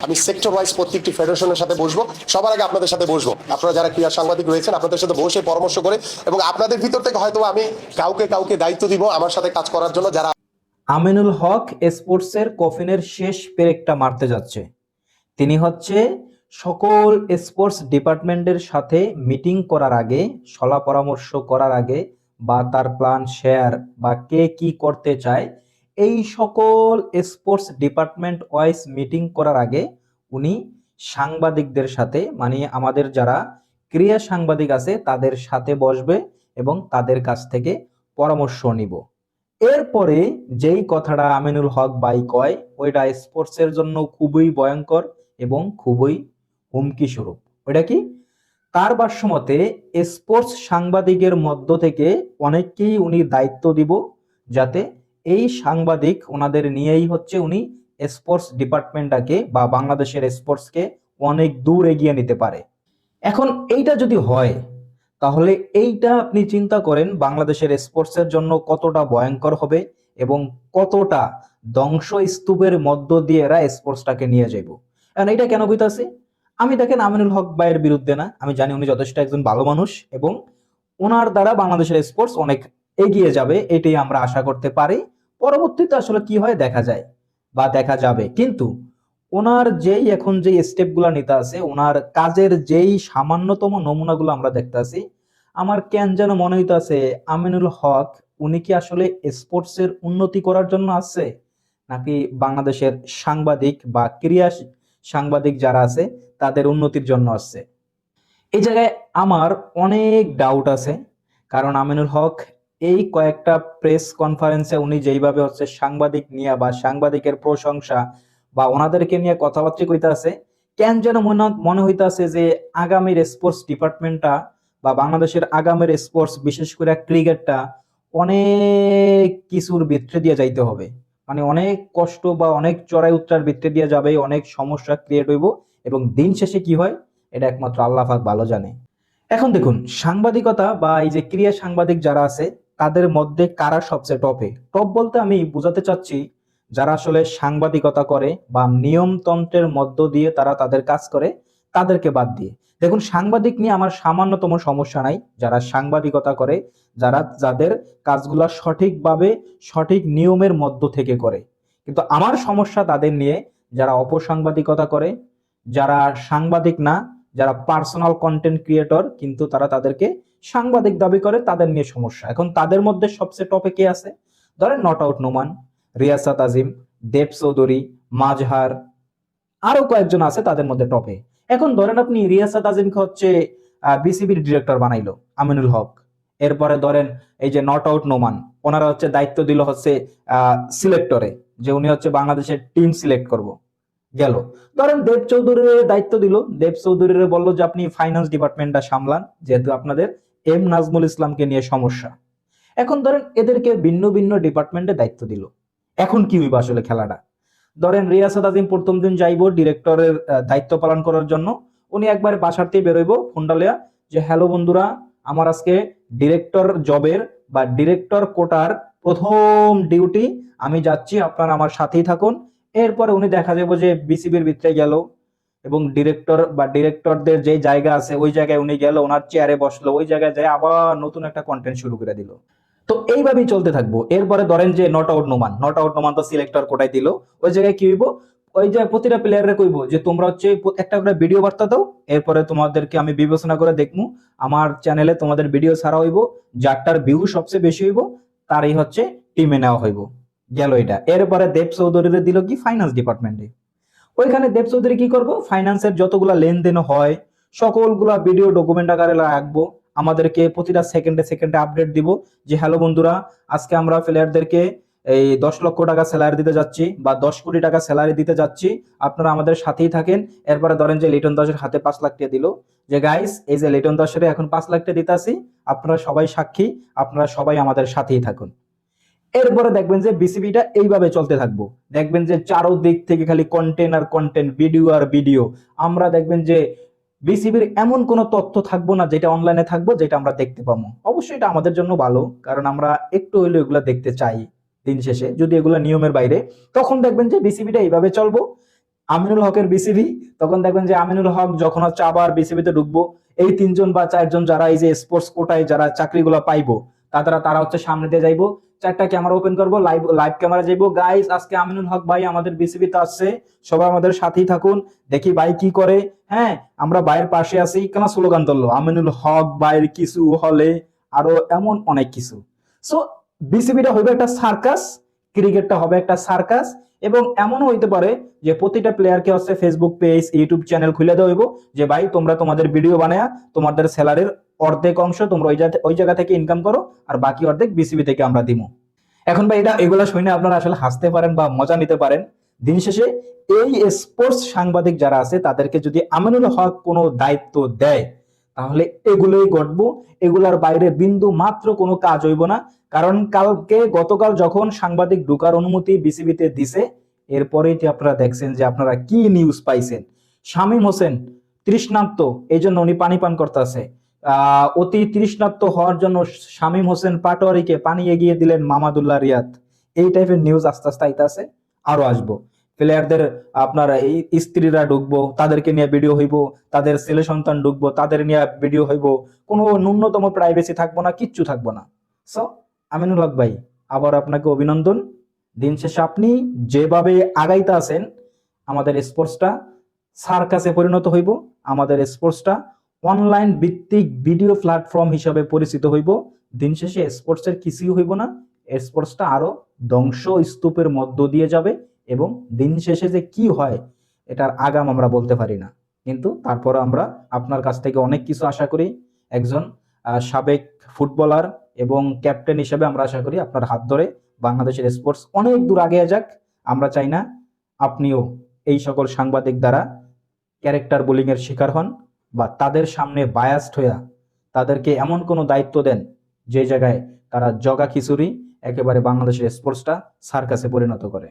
আমি sector wise প্রত্যেকটি ফেডারেশনের সাথে বসবো, সবার আগে আপনাদের সাথে বসবো, আপনারা যারা ক্রীড়া সাংবাদিক রয়েছেন আপনাদের সাথে বসে পরামর্শ করে, এবং আপনাদের ভিতর থেকে হয়তো আমি কাউকে কাউকে দায়িত্ব দিব আমার সাথে কাজ করার জন্য, যারা আমিনুল হক স্পোর্টসের কফিনের শেষ পেরেকটা মারতে যাচ্ছে। তিনি হচ্ছে সকল স্পোর্টস ডিপার্টমেন্টের সাথে মিটিং করার আগে, সলা পরামর্শ করার আগে, বা তার প্ল্যান শেয়ার বা কে কি করতে চায়, এই সকল স্পোর্টস ডিপার্টমেন্ট ওয়াইজ মিটিং করার আগে উনি সাংবাদিকদের সাথে, মানে আমাদের যারা ক্রীড়া সাংবাদিক আছে তাদের সাথে বসবে এবং তাদের কাছ থেকে পরামর্শ নিব। এরপরে যেই কথাটা আমিনুল হক ভাই কয় ওইটা স্পোর্টসের জন্য খুবই ভয়ঙ্কর এবং খুবই হুমকি স্বরূপ। ওইটা কি? তার ভাষ্যমতে স্পোর্টস সাংবাদিকের মধ্য থেকে অনেককেই উনি দায়িত্ব দিব, যাতে এই সাংবাদিক ওনাদের নিয়েই হচ্ছে উনি স্পোর্টস ডিপার্টমেন্টটাকে বা বাংলাদেশের স্পোর্টসকে অনেক দূর এগিয়ে নিতে পারে। এখন এইটা যদি হয়, তাহলে এইটা আপনি চিন্তা করেন বাংলাদেশের স্পোর্টসের জন্য কতটা ভয়ঙ্কর হবে এবং কতটা ধ্বংসস্তূপের মধ্য দিয়ে এরা স্পোর্টসটাকে নিয়ে যাইব। এখন এইটা কেন কইতাছি? আমি দেখেন আমিনুল হক ভাইয়ের বিরুদ্ধে না, আমি জানি উনি যথেষ্ট একজন ভালো মানুষ এবং ওনার দ্বারা বাংলাদেশের স্পোর্টস অনেক এগিয়ে যাবে, এটাই আমরা আশা করতে পারি। পরবর্তীতে আসলে কি হয় দেখা যায় বা দেখা যাবে, কিন্তু ওনার যেই এখন যে স্টেপগুলো নিতে আছে, ওনার কাজের যেই সামান্যতম নমুনাগুলো আমরা দেখতেছি, আমার কেন যেন মনে হইতাছে আমিনুল হক উনি কি আসলে স্পোর্টসের উন্নতি করার জন্য আছে, নাকি বাংলাদেশের সাংবাদিক বা ক্রীড়া সাংবাদিক যারা আছে তাদের উন্নতির জন্য আসছে। এই জায়গায় আমার অনেক ডাউট আছে, কারণ আমিনুল হক এই কয়েকটা প্রেস কনফারেন্সে উনি যেইভাবে হচ্ছে সাংবাদিক নিয়ে বা সাংবাদিকের প্রশংসা বা ওনাদেরকে নিয়ে কথাবার্তা কইতে আছে, কেন যেন মনে হইতাছে যে আগামীর স্পোর্টস ডিপার্টমেন্টটা বা বাংলাদেশের আগামীর স্পোর্টস বিশেষ করে ক্রিকেটটা অনেক কিছুর ভিতরে দিয়ে যাইতে হবে, মানে অনেক কষ্ট বা অনেক চড়াই উতরার ভিতরে দিয়ে যাবে, অনেক সমস্যা ক্রিয়েট হইব এবং দিন শেষে কি হয় এটা একমাত্র আল্লাহ পাক ভালো জানে। এখন দেখুন সাংবাদিকতা বা এই যে ক্রীড়া সাংবাদিক যারা আছে তাদের মধ্যে কারা সবচেয়ে টপে? টপ বলতে আমি বোঝাতে চাচ্ছি যারা আসলে সাংবাদিকতা করে বা নিয়মতন্ত্রের মধ্য দিয়ে তারা তাদের কাজ করে, তাদেরকে বাদ দিয়ে দেখুন সাংবাদিক নিয়ে আমার সামান্যতম সমস্যা নাই। যারা সাংবাদিকতা করে, যাদের কাজগুলা সঠিকভাবে সঠিক নিয়মের মধ্য থেকে করে, কিন্তু আমার সমস্যা তাদের নিয়ে যারা অপসাংবাদিকতা করে, যারা সাংবাদিক না, যারা পার্সোনাল কন্টেন্ট ক্রিয়েটর কিন্তু তারা তাদেরকে সাংবাদিক দাবি করে, তাদের নিয়ে সমস্যা। এখন তাদের মধ্যে সবচেয়ে টপে কে আছে? ধরেন নট আউট নোমান, রিয়াসাত আজিম, দেব চৌধুরী, মাজহার, আরো কয়েকজন আছে তাদের মধ্যে টপে। এখন ধরেন আপনি রিয়াসাত আজিমকে হচ্ছে বিসিবির ডিরেক্টর বানাইলো আমিনুল হক, এরপরে ধরেন এই যে নট আউট নোমান, ওনারা হচ্ছে দায়িত্ব দিল হচ্ছে সিলেক্টরে, যে উনি হচ্ছে বাংলাদেশের টিম সিলেক্ট করব, গেল। ধরেন দেব চৌধুরীর দায়িত্ব দিল, দেব চৌধুরীর বললো যে আপনি ফাইন্যান্স ডিপার্টমেন্টটা সামলান, যেহেতু আপনাদের এম নাজমুল ইসলামকে নিয়ে সমস্যা। এখন ধরেন এদেরকে ভিন্ন ভিন্ন ডিপার্টমেন্টে দায়িত্ব দিল, এখন কি হইব আসলে খেলাটা? ধরেন রিয়াসাত আজিম প্রথম দিন যাইবো ডিরেক্টরের দায়িত্ব পালন করার জন্য, উনি একবার বাসাতেই বেরোইবো ফোনডালিয়া, যে হ্যালো বন্ধুরা, আমার আজকে ডিরেক্টর জবের বা ডিরেক্টর কোটার প্রথম ডিউটি, আমি যাচ্ছি, আপনারা আমার সাথেই থাকুন। এরপরে উনি দেখা যাবে যে বিসিবির ভিতরে গেল এবং ডিরেক্টর বা ডিরেক্টরদের যে জায়গা আছে ওই জায়গায় উনি গেল, ওনার চেয়ারে বসলো, ওই জায়গায় যায় আবার নতুন একটা কন্টেন্ট শুরু করে দিল। তো এইভাবেই চলতে থাকবো। এরপরে ধরেন যে নট আউট নোমান তো সিলেক্টর কোটায় দিল, ওই জায়গায় কি হইব, ওই যে প্রতিটা প্লেয়ারে কইবো যে তোমরা হচ্ছে একটা করে ভিডিও বার্তা দাও, এরপরে তোমাদেরকে আমি বিবেচনা করে দেখবো, আমার চ্যানেলে তোমাদের ভিডিও ছাড়া হইব, যারটার ভিউ সবচেয়ে বেশি হইব তারই হচ্ছে টিমে নেওয়া হইব। গেল এটা। এরপরে দেব চৌধুরীরে দিল কি ফাইন্যান্স ডিপার্টমেন্টে, ওইখানে দেব চৌধুরী কি করবো, ফাইন্যান্সের যতগুলা লেনদেন হয় সকলগুলা ভিডিও ডকুমেন্ট আকারে রাখবো, আমাদেরকে প্রতিটা সেকেন্ডে সেকেন্ডে আপডেট দিব যে হ্যালো বন্ধুরা, আজকে আমরা প্লেয়ারদেরকে এই 10 লক্ষ টাকা স্যালারি দিতে যাচ্ছি বা 10 কোটি টাকা স্যালারি দিতে যাচ্ছি, আপনারা আমাদের সাথেই থাকেন। এরপরে ধরেন যে লিটন দাসের হাতে 5 লাখ টাকা দিল, যে গাইস এই যে লিটন দাসের এখন 5 লাখ টাকা দিতে আসি, আপনারা সবাই সাক্ষী, আপনারা সবাই আমাদের সাথেই থাকুন। এরপরে দেখবেন যে বিসিবিটা এইভাবে চলতে থাকবো, দেখবেন যে চারোদিক থেকে খালি কন্টেন্ট আর কন্টেন্ট, ভিডিও আর ভিডিও। আমরা দেখবেন যে বিসিবির এমন কোনো তথ্য থাকবো না যেটা অনলাইনে থাকবো যেটা আমরা দেখতে পাবো। অবশ্যই এটা আমাদের জন্য ভালো, কারণ আমরা একটু হইলেও এগুলো দেখতে চাই। দিন শেষে যদি এগুলো নিয়মের বাইরে, তখন দেখবেন যে বিসিবিটা এইভাবে চলবো। আমিনুল হকের বিসিবি, তখন দেখবেন যে আমিনুল হক যখন হচ্ছে আবার বিসিবিতে ঢুকবো, এই 3 জন বা 4 জন যারা এই যে স্পোর্টস কোটায় যারা চাকরিগুলো পাইবো, তারা হচ্ছে সামনে দিয়ে যাইবো, 4টা ক্যামেরা ওপেন করবো, লাইভ লাইভ ক্যামেরা যাইবো, গাইস আজকে আমিনুল হক ভাই আমাদের বিসিবিতে আসছে, সবাই আমাদের সাথেই থাকুন, দেখি ভাই কি করে। হ্যাঁ, আমরা ভাইয়ের পাশে আছি, কেন স্লোগান তুললো আমিনুল হক ভাইয়ের কিছু হলে, আরো এমন অনেক কিছু। সো বিসিবিটা হবে একটা সার্কাস, ক্রিকেটটা হবে একটা সার্কাস, এবং এমনও হইতে পারে যে প্রতিটা প্লেয়ারকে হচ্ছে ফেসবুক পেজ, ইউটিউব চ্যানেল খুলে দেওয়া হইব, যে ভাই তোমরা তোমাদের ভিডিও বানায়া তোমাদের স্যালারির অর্ধেক অংশ তোমরা ওই জায়গা থেকে ইনকাম করো, আর বাকি অর্ধেক বিসিবি থেকে আমরা দিব। এখন ভাই এগুলা শুনে আপনারা আসলে হাসতে পারেন বা মজা নিতে পারেন। দিন শেষে এই স্পোর্টস সাংবাদিক যারা আছে তাদেরকে যদি আমিনুল হক কোনো দায়িত্ব দেয়, তাহলে এগুলোই ঘটবো, এগুলার বাইরে বিন্দু মাত্র কোনো কাজ হইব না। কারণ গতকাল যখন সাংবাদিক ঢোকার অনুমতি বিসিবিতে দিছে, এরপরেই আপনারা দেখছেন যে আপনারা কি নিউজ পাইছেন। শামীম হোসেন তৃষ্ণার্ত, এই জন্য উনি পানি পান করতেছে, অতি তৃষ্ণার্ত হওয়ার জন্য শামীম হোসেন পাটোয়ারিকে পানি এগিয়ে দিলেন মামাদুল্লাহ রিয়াদ। এই টাইপের নিউজ আস্তে আস্তে আইতাছে, আরো আসবো। প্লেয়ারদের আপনার এই স্ত্রীরা ঢুকবো, তাদেরকে নিয়ে ভিডিও হইব, তাদের ছেলে সন্তান ঢুকবো, তাদের নিয়ে ভিডিও হইব, কোনো ন্যূনতম প্রাইভেসি থাকবো না, কিচ্ছু থাকবো না। সো আমিনুল হক ভাই, আবার আপনাকে অভিনন্দন। দিন শেষে আপনি যেভাবে আগাইতে আছেন, আমাদের স্পোর্টসটা সার্কাসে পরিণত হইব, আমাদের স্পোর্টসটা অনলাইন ভিত্তিক ভিডিও প্ল্যাটফর্ম হিসাবে পরিচিত হইব। দিন শেষে স্পোর্টসের কিছুই হইব না, স্পোর্টসটা আরো ধ্বংস স্তূপের মধ্য দিয়ে যাবে, এবং দিন শেষে যে কি হয় এটার আগাম আমরা বলতে পারি না। কিন্তু তারপর আমরা আপনার কাছ থেকে অনেক কিছু আশা করি। একজন সাবেক ফুটবলার এবং ক্যাপ্টেন হিসেবে আমরা আশা করি আপনার হাত ধরে বাংলাদেশের স্পোর্টস অনেক দূর আগে যাক। আমরা চাই না আপনিও এই সকল সাংবাদিক দ্বারা ক্যারেক্টার বুলিং এর শিকার হন, বা তাদের সামনে বায়াসড হইয়া তাদেরকে এমন কোনো দায়িত্ব দেন যে জায়গায় তারা জগা খিচুড়ি একেবারে বাংলাদেশের স্পোর্টসটা সার্কাসে পরিণত করে।